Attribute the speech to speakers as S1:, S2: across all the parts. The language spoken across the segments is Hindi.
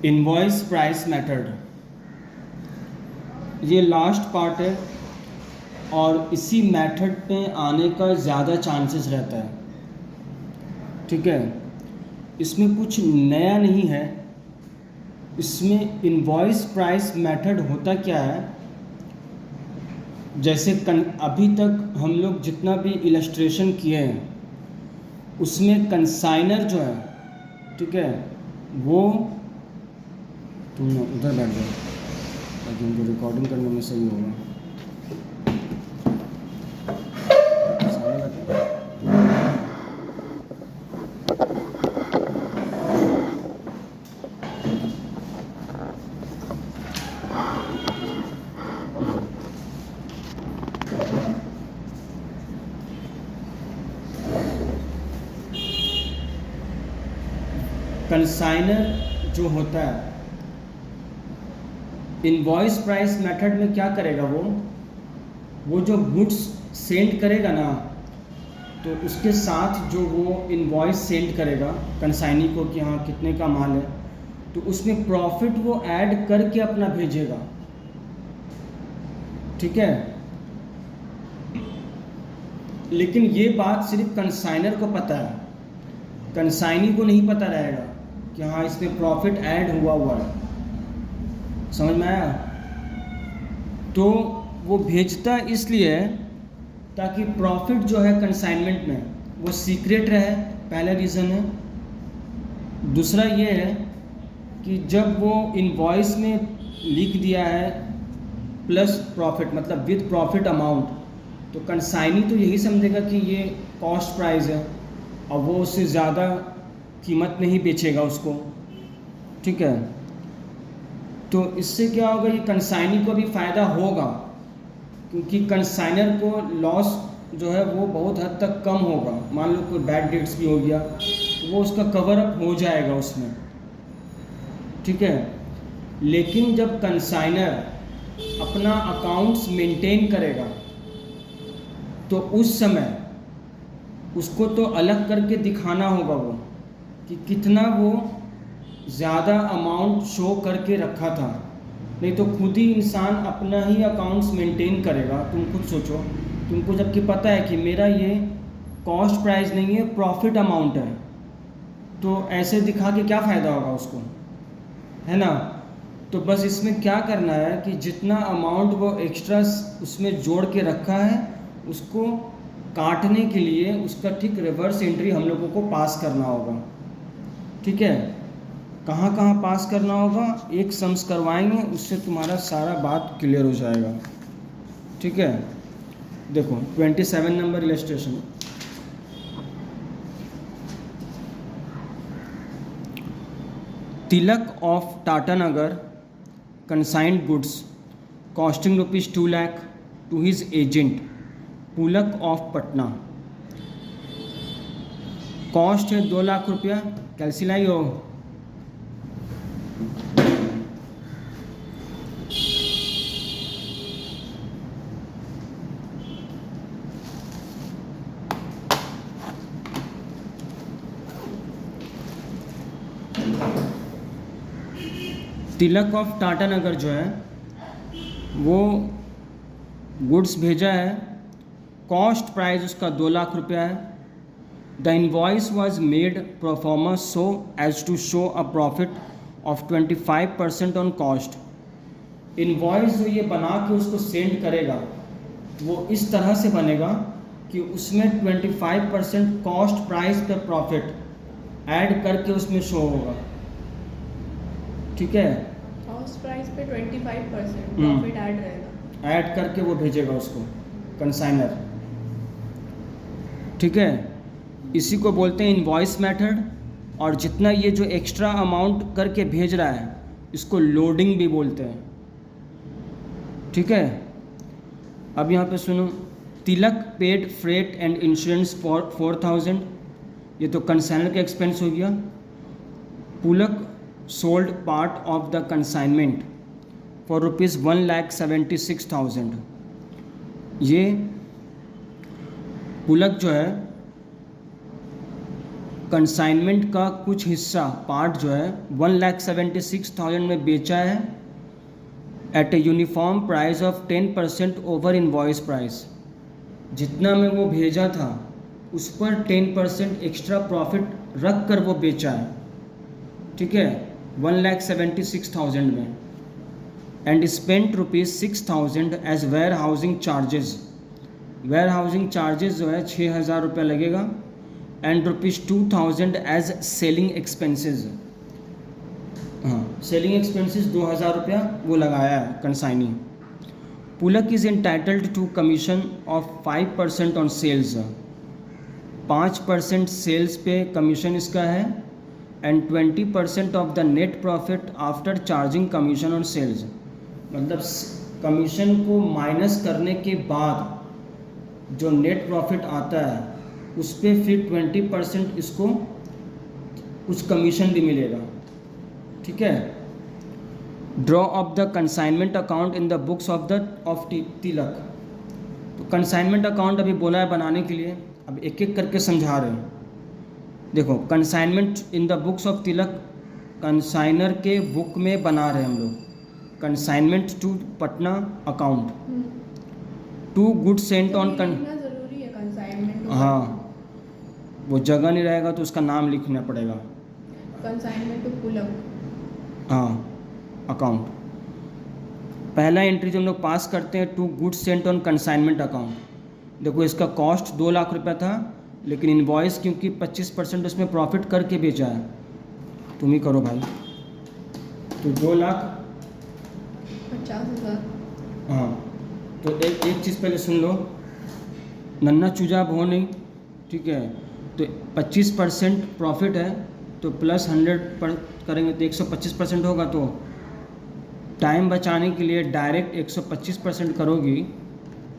S1: इनवॉइस प्राइस मेथड, ये लास्ट पार्ट है और इसी मेथड पे आने का ज़्यादा चांसेस रहता है। ठीक है, इसमें कुछ नया नहीं है। इसमें इनवॉइस प्राइस मेथड होता क्या है, जैसे अभी तक हम लोग जितना भी इलस्ट्रेशन किए हैं उसमें कंसाइनर जो है, ठीक है, वो तुम उधर बैठ जाओ ताकि उनको रिकॉर्डिंग करने में सही होगा। सामने बैठो। कंसाइनर जो होता है इनवॉइस प्राइस मेथड में क्या करेगा, वो जो गुड्स सेंड करेगा ना, तो उसके साथ जो वो इनवॉइस सेंड करेगा कंसाइनी को कि हाँ कितने का माल है, तो उसमें प्रॉफिट वो ऐड करके अपना भेजेगा। ठीक है, लेकिन ये बात सिर्फ कंसाइनर को पता है, कंसाइनी को नहीं पता रहेगा कि हाँ इसमें प्रॉफिट ऐड हुआ है। समझ में आया? तो वो भेजता इसलिए है ताकि प्रॉफिट जो है कंसाइनमेंट में वो सीक्रेट रहे, पहला रीज़न है। दूसरा ये है कि जब वो इनवॉइस में लिख दिया है प्लस प्रॉफिट मतलब विद प्रॉफिट अमाउंट, तो कंसाइनी तो यही समझेगा कि ये कॉस्ट प्राइस है और वो उससे ज़्यादा कीमत में ही बेचेगा उसको। ठीक है, तो इससे क्या होगा, ये कंसाइनी को भी फ़ायदा होगा क्योंकि कंसाइनर को लॉस जो है वो बहुत हद तक कम होगा। मान लो कोई बैड डेट्स भी हो गया तो वो उसका कवर अप हो जाएगा उसमें। ठीक है, लेकिन जब कंसाइनर अपना अकाउंट्स मेंटेन करेगा तो उस समय उसको तो अलग करके दिखाना होगा वो कि कितना वो ज़्यादा अमाउंट शो करके रखा था, नहीं तो खुद ही इंसान अपना ही अकाउंट्स मेंटेन करेगा। तुम खुद सोचो, तुमको जबकि पता है कि मेरा ये कॉस्ट प्राइस नहीं है प्रॉफिट अमाउंट है, तो ऐसे दिखा के क्या फ़ायदा होगा उसको, है ना? तो बस इसमें क्या करना है कि जितना अमाउंट वो एक्स्ट्रा उसमें जोड़ के रखा है उसको काटने के लिए उसका ठीक रिवर्स एंट्री हम लोगों को पास करना होगा। ठीक है, कहाँ कहाँ पास करना होगा, एक सम्स करवाएंगे उससे तुम्हारा सारा बात क्लियर हो जाएगा। ठीक है, देखो 27 number illustration. Tilak of Tatanagar consigned goods costing ₹2 lakh to his agent Pulak of Patna. Cost है 2 लाख रुपया। कैलसी लाई हो? तिलक ऑफ टाटानगर जो है वो गुड्स भेजा है, कॉस्ट प्राइस उसका 2 लाख रुपया है। The invoice was made proforma so as to show a profit of 25% on cost. Invoice जो ये बना के उसको सेंड करेगा वो इस तरह से बनेगा कि उसमें 25% कॉस्ट प्राइस पे प्रॉफिट ऐड करके उसमें शो होगा। ठीक है,
S2: कॉस्ट प्राइस पे 25% प्रॉफिट ऐड रहेगा,
S1: ऐड करके वो भेजेगा उसको कंसाइनर। ठीक है, इसी को बोलते हैं इनवॉइस मेथड। और जितना ये जो एक्स्ट्रा अमाउंट करके भेज रहा है इसको लोडिंग भी बोलते हैं। ठीक है, अब यहाँ पे सुनो, Tilak paid freight and insurance for 4000, ये तो कंसाइनर का एक्सपेंस हो गया। पुलक sold part of the consignment for ₹1,76,000। ये पुलक जो है कंसाइनमेंट का कुछ हिस्सा पार्ट जो है 1,76,000 में बेचा है at a uniform price of 10% over invoice price. जितना में वो भेजा था उस पर 10% एक्स्ट्रा प्रॉफिट रख कर वो बेचा है, ठीक है, 1,76,000 में। And spent ₹6,000 as warehousing charges. Warehousing charges जो है 6,000 रुपये लगेगा। And ₹2,000 as selling expenses. हाँ, सेलिंग एक्सपेंसेस 2,000 रुपया वो लगाया है consignee. Pulak is entitled to commission of 5% on sales. 5% sales पे कमीशन इसका है। And 20% of the net profit after charging commission on sales. मतलब कमीशन को माइनस करने के बाद जो नेट प्रॉफिट आता है उस पर फिर 20% इसको कुछ कमीशन भी मिलेगा, ठीक है। Draw of the consignment account in the books of Tilak. तो कंसाइनमेंट अकाउंट अभी बोला है बनाने के लिए, अब एक एक करके समझा रहे हैं। देखो, consignment in the books of Tilak, consignor के बुक में बना रहे हम लोग। Consignment to Patna account to good sent on
S2: जरूरी है कंसाइनमेंट।
S1: हाँ, वो जगह नहीं रहेगा तो उसका नाम लिखना पड़ेगा।
S2: कंसाइनमेंट टू पुलक,
S1: हाँ, अकाउंट। पहला एंट्री जो हम लोग पास करते हैं, to good sent on consignment account. देखो, इसका कॉस्ट 2 लाख रुपया था, लेकिन इनवॉइस क्योंकि 25% उसमें प्रॉफिट करके बेचा है। तुम ही करो भाई। तो
S2: 2,50,000।
S1: हाँ, तो एक चीज़ पहले सुन लो, नन्ना चूजा हो नहीं, ठीक है। तो 25% प्रॉफिट है तो प्लस 100 पर करेंगे तो 125% होगा। तो टाइम बचाने के लिए डायरेक्ट 125% करोगी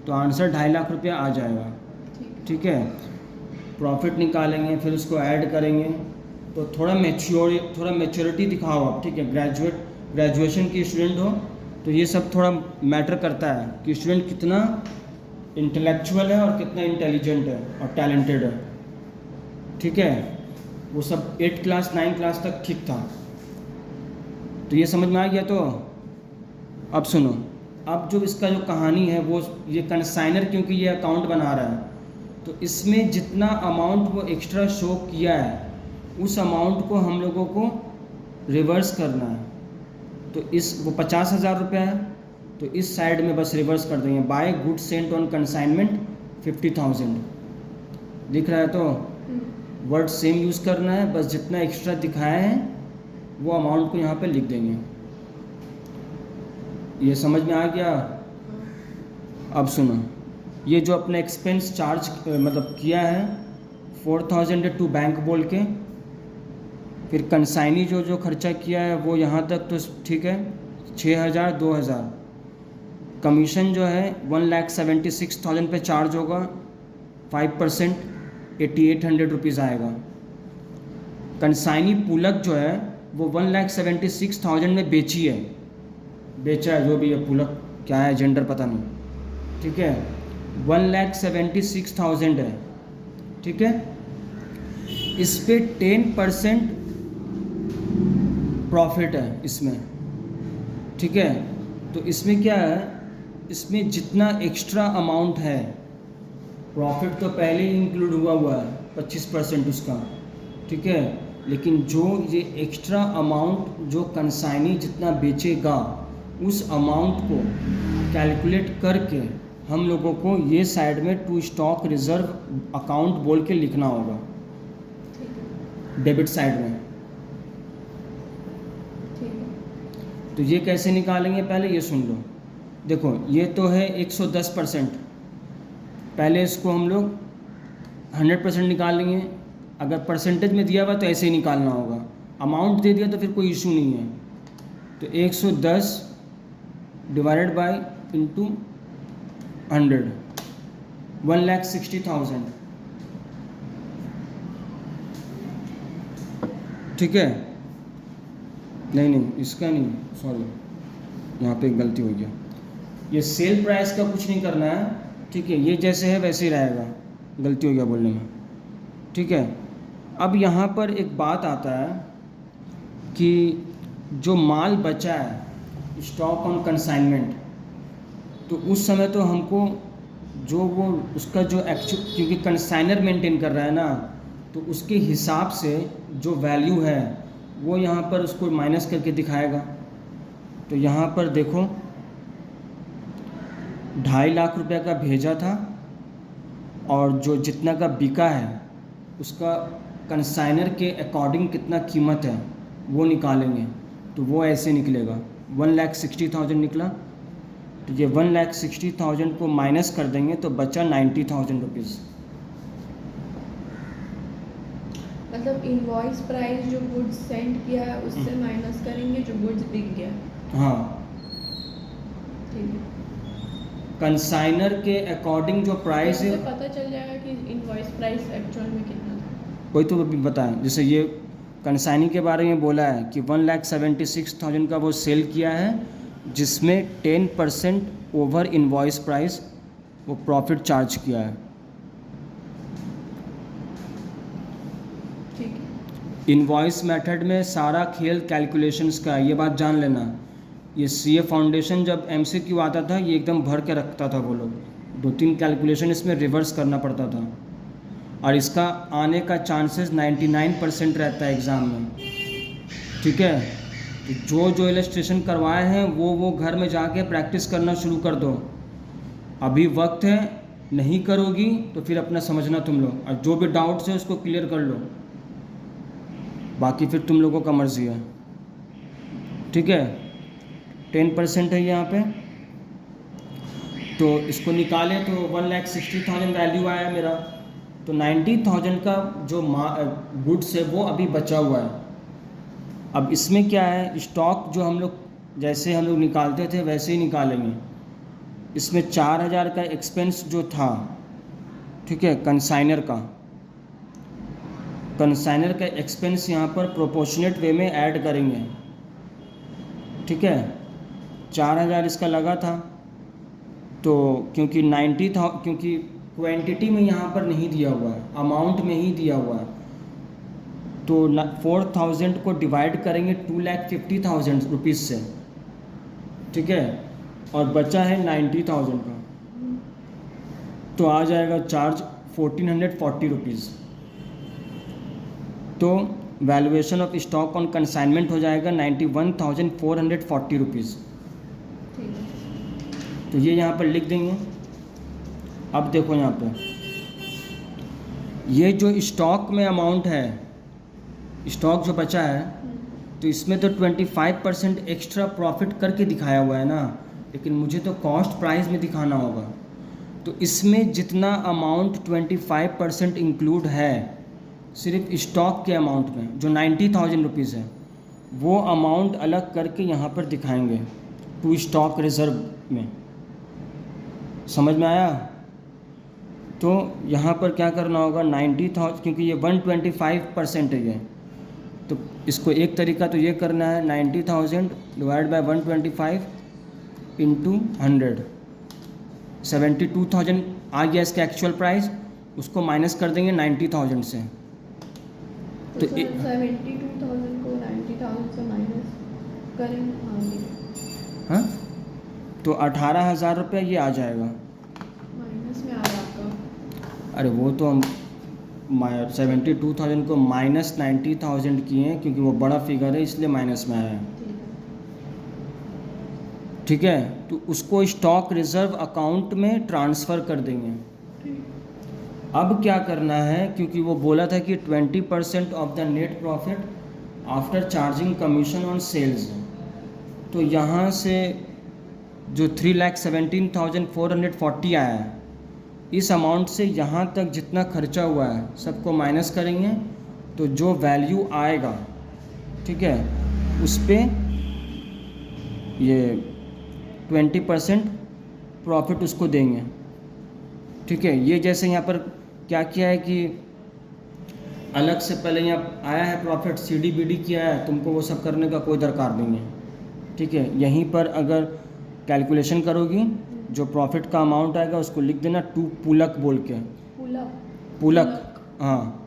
S1: तो आंसर 2.5 लाख रुपया आ जाएगा, ठीक है। प्रॉफिट निकालेंगे, फिर उसको ऐड करेंगे। तो थोड़ा मैच्योरिटी दिखाओ आप, ठीक है। ग्रेजुएशन की स्टूडेंट हो तो ये सब थोड़ा मैटर करता है कि स्टूडेंट कितना इंटेलेक्चुअल है और कितना इंटेलिजेंट है और टैलेंटेड है, ठीक है। वो सब 8 क्लास 9 क्लास तक ठीक था। तो ये समझ में आ गया। तो अब सुनो, अब जो इसका जो कहानी है वो ये कंसाइनर क्योंकि ये अकाउंट बना रहा है तो इसमें जितना अमाउंट वो एक्स्ट्रा शो किया है उस अमाउंट को हम लोगों को रिवर्स करना है। तो वो 50,000 रुपये है तो इस साइड में बस रिवर्स कर देंगे। By good sent on consignment 50,000 दिख रहा है। तो वर्ड सेम यूज़ करना है, बस जितना एक्स्ट्रा दिखाया है वो अमाउंट को यहाँ पे लिख देंगे। ये समझ में आ गया। अब सुनो, ये जो अपने एक्सपेंस चार्ज मतलब किया है 4,000 टू बैंक बोल के, फिर कंसाइनी जो खर्चा किया है वो यहाँ तक तो ठीक है, 6,000 2,000। कमीशन जो है 1,76,000 पे चार्ज होगा, 5% 8,800 रुपीज़ आएगा। कंसाइनी पुलक जो है वो 1,76,000 में बेचा है, जो भी है पुलक क्या है जेंडर पता नहीं, ठीक है। 1,76,000 है, ठीक है। इस पे 10% प्रॉफिट है इसमें, ठीक है। तो इसमें क्या है, इसमें जितना एक्स्ट्रा अमाउंट है, प्रॉफिट तो पहले ही इंक्लूड हुआ है 25% उसका, ठीक है। लेकिन जो ये एक्स्ट्रा अमाउंट जो कंसाइनी जितना बेचेगा उस अमाउंट को कैलकुलेट करके हम लोगों को ये साइड में टू स्टॉक रिजर्व अकाउंट बोल के लिखना होगा डेबिट साइड में। तो ये कैसे निकालेंगे, पहले ये सुन लो। देखो, ये तो है 110%, पहले इसको हम लोग 100% निकालेंगे। अगर परसेंटेज में दिया हुआ तो ऐसे ही निकालना होगा, अमाउंट दे दिया तो फिर कोई इशू नहीं है। तो 110 डिवाइडेड बाय इंटू 100, 1,60,000, ठीक है। नहीं इसका नहीं, सॉरी यहाँ पे गलती हो गया। ये सेल प्राइस का कुछ नहीं करना है, ठीक है। ये जैसे है वैसे ही रहेगा, गलती हो गया बोलने में, ठीक है। अब यहाँ पर एक बात आता है कि जो माल बचा है स्टॉक ऑन कंसाइनमेंट, तो उस समय तो हमको जो वो उसका जो एक्चुअल, क्योंकि कंसाइनर मेंटेन कर रहा है ना, तो उसके हिसाब से जो वैल्यू है वो यहाँ पर उसको माइनस करके दिखाएगा। तो यहाँ पर देखो 2.5 लाख रुपए का भेजा था और जो जितना का बिका है उसका कंसाइनर के अकॉर्डिंग कितना कीमत है वो निकालेंगे। तो वो ऐसे निकलेगा 1,60,000 निकला, तो ये 1,60,000 को माइनस कर देंगे तो बचा 90,000 रुपीज़।
S2: मतलब इनवॉइस प्राइस जो गुड्स सेंड किया है उससे माइनस करेंगे जो गुड्स बिक गया।
S1: हाँ,
S2: ठीक है।
S1: कंसाइनर के अकॉर्डिंग जो प्राइस है,
S2: उससे पता चल जाएगा कि इनवॉइस प्राइस एक्चुअल में कितना था।
S1: कोई तो अभी बताएं। जैसे ये कंसाइनी के बारे में बोला है कि 1,76,000 का वो सेल किया है, जिसमें 10% ओवर इनवॉइस प्राइस वो प्रॉफिट चार्ज किया है।
S2: ठीक है।
S1: इनवॉइस मेथड में सारा खेल कैलकुलेशंस का है, ये बात जान लेना। ये सीए फाउंडेशन जब एमसीक्यू आता था ये एकदम भर के रखता था वो लोग, 2-3 कैलकुलेशन इसमें रिवर्स करना पड़ता था, और इसका आने का चांसेस 99% रहता है एग्ज़ाम में। ठीक है, तो जो इलस्ट्रेशन करवाए हैं वो घर में जाके प्रैक्टिस करना शुरू कर दो। अभी वक्त है, नहीं करोगी तो फिर अपना समझना तुम लोग, और जो भी डाउट्स है उसको क्लियर कर लो, बाकी फिर तुम लोगों का मर्जी है। ठीक है, 10% है यहाँ पे, तो इसको निकालें तो 1,60,000 वैल्यू आया मेरा। तो 90,000 का जो गुड्स है वो अभी बचा हुआ है। अब इसमें क्या है, स्टॉक जो हम लोग जैसे हम लोग निकालते थे वैसे ही निकालेंगे। इसमें 4,000 का एक्सपेंस जो था, ठीक है, कंसाइनर का एक्सपेंस यहाँ पर प्रोपोर्शनेट वे में ऐड करेंगे। ठीक है, 4,000 इसका लगा था, तो क्योंकि 90,000 क्योंकि क्वांटिटी में यहाँ पर नहीं दिया हुआ है, अमाउंट में ही दिया हुआ है, तो 4,000 को डिवाइड करेंगे 2,50,000 रुपीज़ से। ठीक है, और बचा है 90,000 का, तो आ जाएगा चार्ज 1,440 रुपीज़। तो valuation of stock on consignment हो जाएगा 91,440 रुपीज़।
S2: ठीक है।
S1: तो ये यहाँ पर लिख देंगे। अब देखो यहाँ पे ये जो स्टॉक में अमाउंट है, स्टॉक जो बचा है, तो इसमें तो 25% एक्स्ट्रा प्रॉफिट करके दिखाया हुआ है ना, लेकिन मुझे तो कॉस्ट प्राइस में दिखाना होगा। तो इसमें जितना अमाउंट 25% इंक्लूड है सिर्फ स्टॉक के अमाउंट में, जो 90,000 रुपीज़ है, वो अमाउंट अलग करके यहाँ पर दिखाएंगे टू स्टॉक रिज़र्व में। समझ में आया? तो यहाँ पर क्या करना होगा, 90,000, क्योंकि ये 125% है ये, तो इसको एक तरीका तो ये करना है 90,000 डिवाइड बाय 125 इंटू 100, 72,000 आ गया इसका एक्चुअल प्राइस, उसको माइनस कर देंगे 90,000 से।
S2: तो 72,000 को 90,000 से माइनस करेंगे,
S1: हाँ, तो 18,000 रुपये ये आ जाएगा
S2: माइनस में आ रहा आपका।
S1: अरे वो तो हम 72,000 को माइनस 90,000 किए हैं, क्योंकि वो बड़ा फिगर है इसलिए माइनस में आया है। ठीक है, तो उसको स्टॉक रिजर्व अकाउंट में ट्रांसफ़र कर देंगे। अब क्या करना है, क्योंकि वो बोला था कि 20% of the net profit after charging commission on sales, तो यहाँ से जो 3,17,440 आया है, इस अमाउंट से यहाँ तक जितना खर्चा हुआ है सबको माइनस करेंगे, तो जो वैल्यू आएगा, ठीक है, उस पर ये 20% प्रॉफिट उसको देंगे। ठीक है, ये जैसे यहाँ पर क्या किया है कि अलग से पहले यहाँ आया है प्रॉफिट, सीडी बीडी किया है, तुमको वो सब करने का कोई दरकार नहीं है। ठीक है, यहीं पर अगर कैलकुलेशन करोगी जो प्रॉफिट का अमाउंट आएगा उसको लिख देना टू पुलक बोल के, पुलक, हाँ,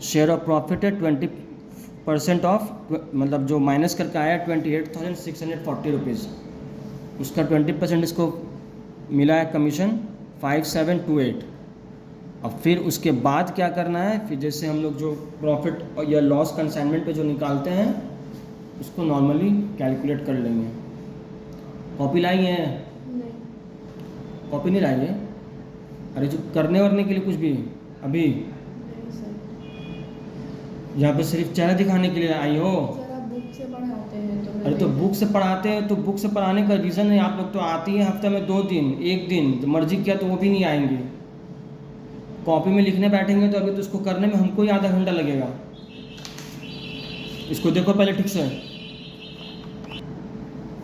S1: शेयर ऑफ प्रॉफिट है 20% ऑफ, मतलब जो माइनस करके आया 28,640 रुपीज़, उसका 20% इसको मिला है कमीशन 5728। अब फिर उसके बाद क्या करना है, फिर जैसे हम लोग जो प्रॉफिट या लॉस कंसाइनमेंट पे जो निकालते हैं उसको नॉर्मली कैलकुलेट कर लेंगे। कॉपी लाई है?
S2: नहीं।
S1: कॉपी नहीं लाई है? अरे जो करने वरने के लिए कुछ भी अभी
S2: नहीं सर।
S1: यहाँ पे सिर्फ चेहरा दिखाने के लिए आई हो?
S2: सर आप बुक से पढ़ाते हैं तो मैं
S1: अरे तो
S2: नहीं-
S1: बुक से पढ़ाते हैं तो बुक से पढ़ाने का रीज़न है, आप लोग तो आती है हफ्ते में 2 दिन, 1 दिन मर्जी किया तो वो भी नहीं आएंगे। कॉपी में लिखने बैठेंगे तो अभी तो उसको करने में हमको ही आधा घंटा लगेगा। इसको देखो पहले ठीक से।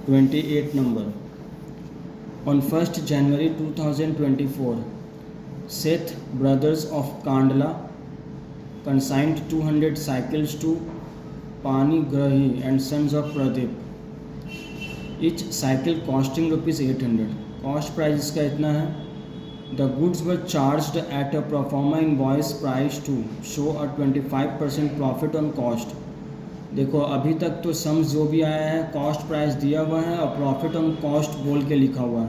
S1: 28 number. On 1 January 2024 Seth brothers of Kandla consigned 200 cycles to Panigrahi and sons of Pradeep, each cycle costing rupees 800। Cost price इसका इतना है। The goods were charged at a pro forma invoice price to show a 25% profit on cost। देखो अभी तक तो सम्स जो भी आया है कॉस्ट प्राइस दिया हुआ है और प्रॉफिट ऑन कॉस्ट बोल के लिखा हुआ है,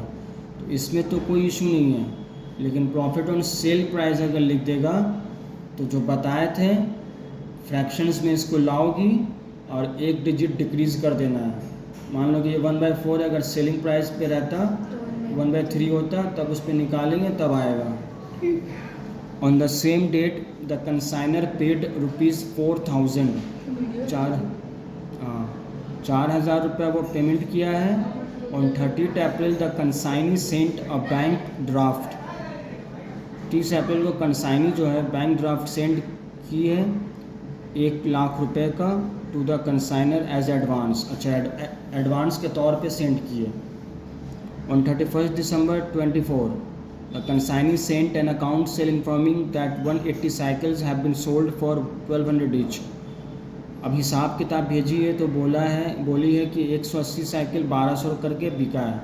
S1: तो इसमें तो कोई इशू नहीं है। लेकिन प्रॉफिट ऑन सेल प्राइस अगर लिख देगा तो जो बताए थे फ्रैक्शंस में इसको लाओगी और 1 डिजिट डिक्रीज़ कर देना है। मान लो कि ये 1/4 अगर सेलिंग प्राइस पे रहता
S2: तो
S1: 1/3 होता, तब उस पर निकालेंगे तब आएगा। On the same date the consignor paid rupees 4000,
S2: वीडियो
S1: 4,000 रुपया वो पेमेंट किया है। On 30 April the consignee sent a bank draft, 30 अप्रैल को कंसाइनी जो है बैंक ड्राफ्ट सेंड की है 1 लाख रुपए का to the consignor as advance. अच्छा एडवांस के तौर पे सेंड किए। On 31 December 24 the consignee sent an account sale informing that 180 cycles have been sold for 1200 each. अब हिसाब किताब भेजी है तो बोली है कि 180 साइकिल 1200 करके बिका है,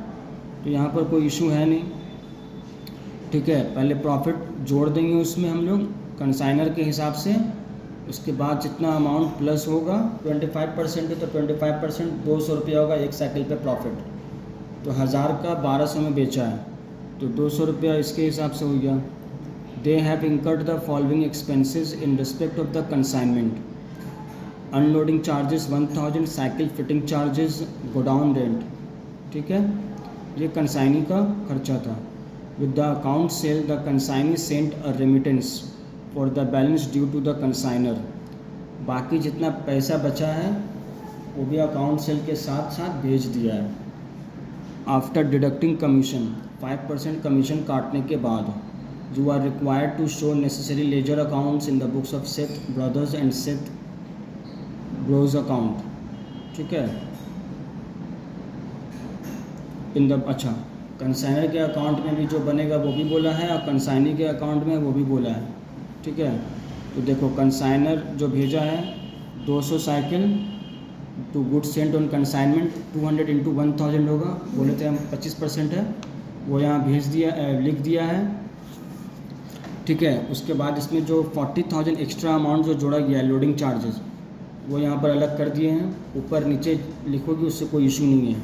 S1: तो यहाँ पर कोई इशू है नहीं। ठीक है, पहले प्रॉफिट जोड़ देंगे उसमें हम लोग कंसाइनर के हिसाब से, उसके बाद जितना अमाउंट प्लस होगा 25% है तो 25% 200 रुपया होगा एक साइकिल पे प्रॉफिट। तो 1000 का 1200 में बेचा है तो 200 रुपया इसके हिसाब से हो गया। They have incurred the following expenses in respect of the consignment: unloading charges 1000, cycle fitting charges, godown rent. ठीक है, ये कंसाइनी का खर्चा था। With the account sale the consignee sent a remittance for the balance due to the consignor. बाकी जितना पैसा बचा है वो भी अकाउंट सेल के साथ साथ भेज दिया है। आफ्टर डिडक्टिंग कमीशन, 5% कमीशन काटने के बाद, you are required to show necessary ledger accounts in the books of Seth brothers and Seth Bros account. ठीक है, इन द अच्छा कंसाइनर के अकाउंट में भी जो बनेगा वो भी बोला है और कंसाइनी के अकाउंट में वो भी बोला है। ठीक है, तो देखो कंसाइनर जो भेजा है 200 cycle to good sent on consignment 200 into 1000 होगा, बोले थे हम 25% है, वो यहाँ भेज दिया लिख दिया है। ठीक है, उसके बाद इसमें जो 40,000 एक्स्ट्रा अमाउंट जो जोड़ा गया है लोडिंग चार्जेस वो यहाँ पर अलग कर दिए हैं, ऊपर नीचे लिखोगे उससे कोई इशू नहीं है।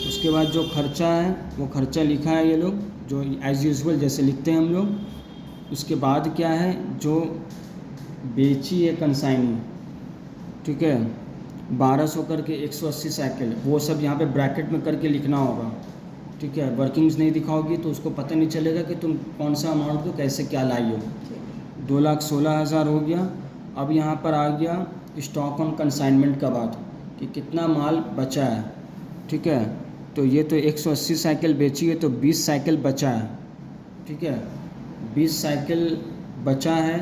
S1: उसके बाद जो खर्चा है वो खर्चा लिखा है ये लोग जो एज़ यूजुअल जैसे लिखते हैं हम लोग। उसके बाद क्या है, जो बेची है कंसाइनी, ठीक है, 1200 करके 180 साइकिल, वो सब यहाँ पे ब्रैकेट में करके लिखना होगा। ठीक है, वर्किंग्स नहीं दिखाओगी तो उसको पता नहीं चलेगा कि तुम कौन सा अमाउंट को कैसे क्या लाई हो। 2,16,000 हो गया। अब यहाँ पर आ गया स्टॉक ऑन कंसाइनमेंट का बात कि कितना माल बचा है। ठीक है, तो ये तो 180 साइकिल बेची है तो 20 साइकिल बचा है। ठीक है, 20 साइकिल बचा है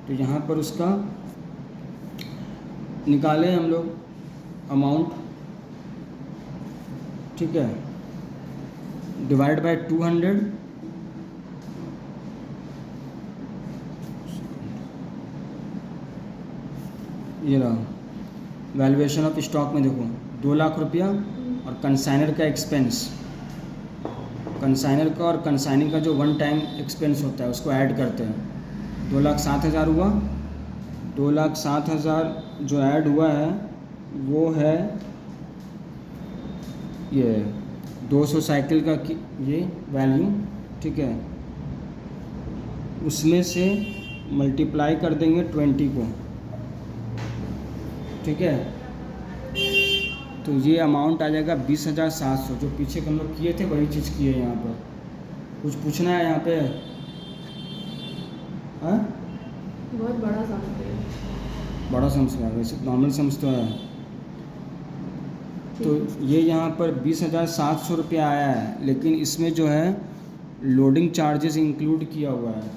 S1: तो यहाँ पर उसका निकालें हम लोग अमाउंट। ठीक है, डिवाइड बाय 200, ये रहा वैल्यूएशन ऑफ स्टॉक में देखो 2 लाख रुपया और कंसाइनर का एक्सपेंस, कंसाइनर का और कंसाइनिंग का जो वन टाइम एक्सपेंस होता है उसको ऐड करते हैं। 2,07,000 हुआ, 2,07,000 जो ऐड हुआ है वो है ये 200 साइकिल का ये वैल्यू, ठीक है। उसमें से मल्टीप्लाई कर देंगे 20 को, ठीक है। तो ये अमाउंट आ जाएगा 20,700। जो पीछे हम लोग किए थे वही चीज़ किए यहाँ पर। कुछ पूछना है यहाँ पे? हाँ,
S2: बहुत बड़ा समझ है।
S1: बड़ा सम्स है, वैसे नॉर्मल सम्स तो है। तो ये यहाँ पर 20,700 रुपया आया है, लेकिन इसमें जो है लोडिंग चार्जेस इंक्लूड किया हुआ है,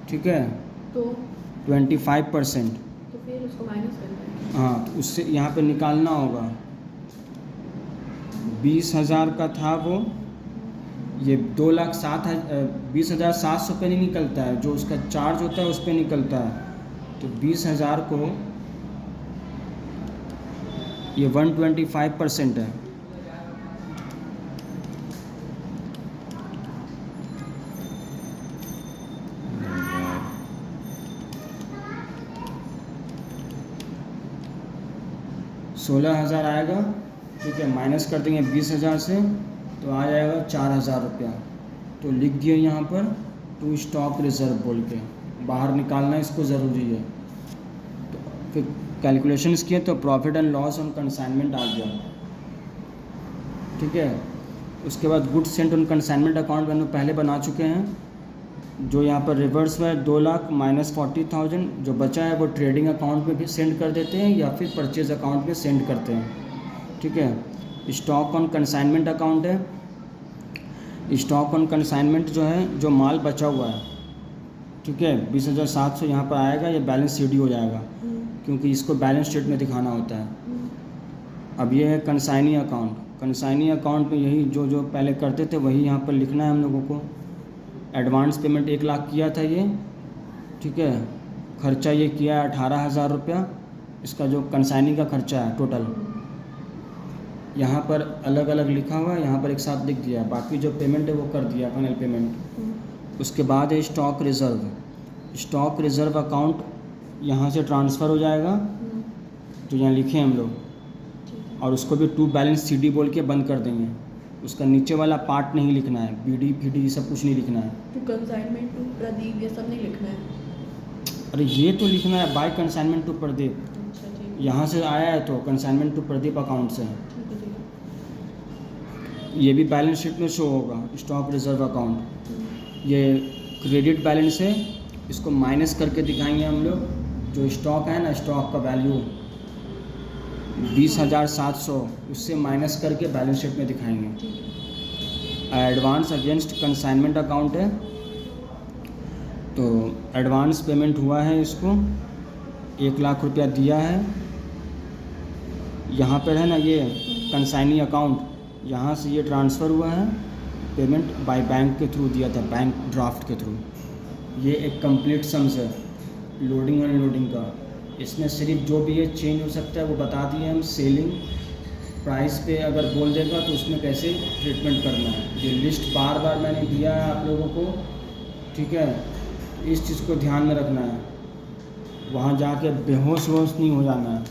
S1: ठीक है,
S2: तो
S1: 25%।
S2: तो फिर उसको माइनस करना है।
S1: हाँ, तो उससे यहाँ पे निकालना होगा। 20,000 का था वो, ये 20,700 पे नहीं निकलता है, जो उसका चार्ज होता है उस पे निकलता है। तो 20,000 को ये 125% है। $16,000 आएगा, ठीक है। माइनस कर देंगे 20,000 से तो आ जाएगा 4,000 रुपया। तो लिख दिए यहाँ पर टू स्टॉक रिजर्व बोल के, बाहर निकालना इसको ज़रूरी है। तो फिर कैलकुलेशंस किए तो profit and loss on consignment आ गया, ठीक है। उसके बाद goods sent on consignment account हम लोग पहले बना चुके हैं। जो यहाँ पर रिवर्स में 2 लाख माइनस 40,000 जो बचा है वो ट्रेडिंग अकाउंट में भी सेंड कर देते हैं या फिर परचेज अकाउंट में सेंड करते हैं, ठीक है। स्टॉक ऑन कंसाइनमेंट अकाउंट है। स्टॉक ऑन कंसाइनमेंट जो है, जो माल बचा हुआ है, ठीक है, 20,700 यहाँ पर आएगा। ये बैलेंस सीडी हो जाएगा क्योंकि इसको बैलेंस शीट में दिखाना होता है। अब ये है कंसाइनी अकाउंट। कंसाइनी अकाउंट में यही जो जो पहले करते थे वही यहाँ पर लिखना है हम लोगों को। एडवांस पेमेंट 1 लाख किया था ये, ठीक है। खर्चा ये किया है 18,000 रुपया। इसका जो कंसाइनी का खर्चा है टोटल यहाँ पर अलग अलग लिखा हुआ है, यहाँ पर एक साथ लिख दिया है। बाकी जो पेमेंट है वो कर दिया फाइनल पेमेंट। उसके बाद है stock reserve. Stock reserve account यहाँ से ट्रांसफ़र हो जाएगा, जो यहाँ लिखे हम लोग, और उसको भी टू बैलेंस सीडी बोल के बंद कर देंगे। उसका नीचे वाला पार्ट नहीं लिखना है, बीडी फीडी सब कुछ नहीं लिखना है।
S2: टू कंसाइनमेंट टू प्रदीप ये सब नहीं लिखना है।
S1: अरे ये तो लिखना है बाय कंसाइनमेंट टू प्रदीप।
S2: अच्छा ठीक
S1: यहाँ से आया है तो कंसाइनमेंट टू प्रदीप अकाउंट से है।
S2: है, ठीक है।
S1: ये भी बैलेंस शीट में शो होगा स्टॉक रिजर्व अकाउंट। ये क्रेडिट बैलेंस है, इसको माइनस करके दिखाएंगे हम लोग। जो स्टॉक है ना, स्टॉक का वैल्यू 20,700 उससे माइनस करके बैलेंस शीट में दिखाएंगे। एडवांस अगेंस्ट कंसाइनमेंट अकाउंट है, तो एडवांस पेमेंट हुआ है, इसको 1 लाख रुपया दिया है। यहाँ पर है ना ये कंसाइनी अकाउंट, यहाँ से ये ट्रांसफ़र हुआ है। पेमेंट बाय बैंक के थ्रू दिया था, बैंक ड्राफ्ट के थ्रू। ये एक कंप्लीट सम्स है लोडिंग अनलोडिंग का। इसमें सिर्फ जो भी ये चेंज हो सकता है वो बता दिए हम। सेलिंग प्राइस पे अगर बोल देगा तो उसमें कैसे ट्रीटमेंट करना है। ये लिस्ट बार बार मैंने दिया है आप लोगों को, ठीक है। इस चीज़ को ध्यान में रखना है, वहाँ जाके बेहोश वोश नहीं हो जाना है।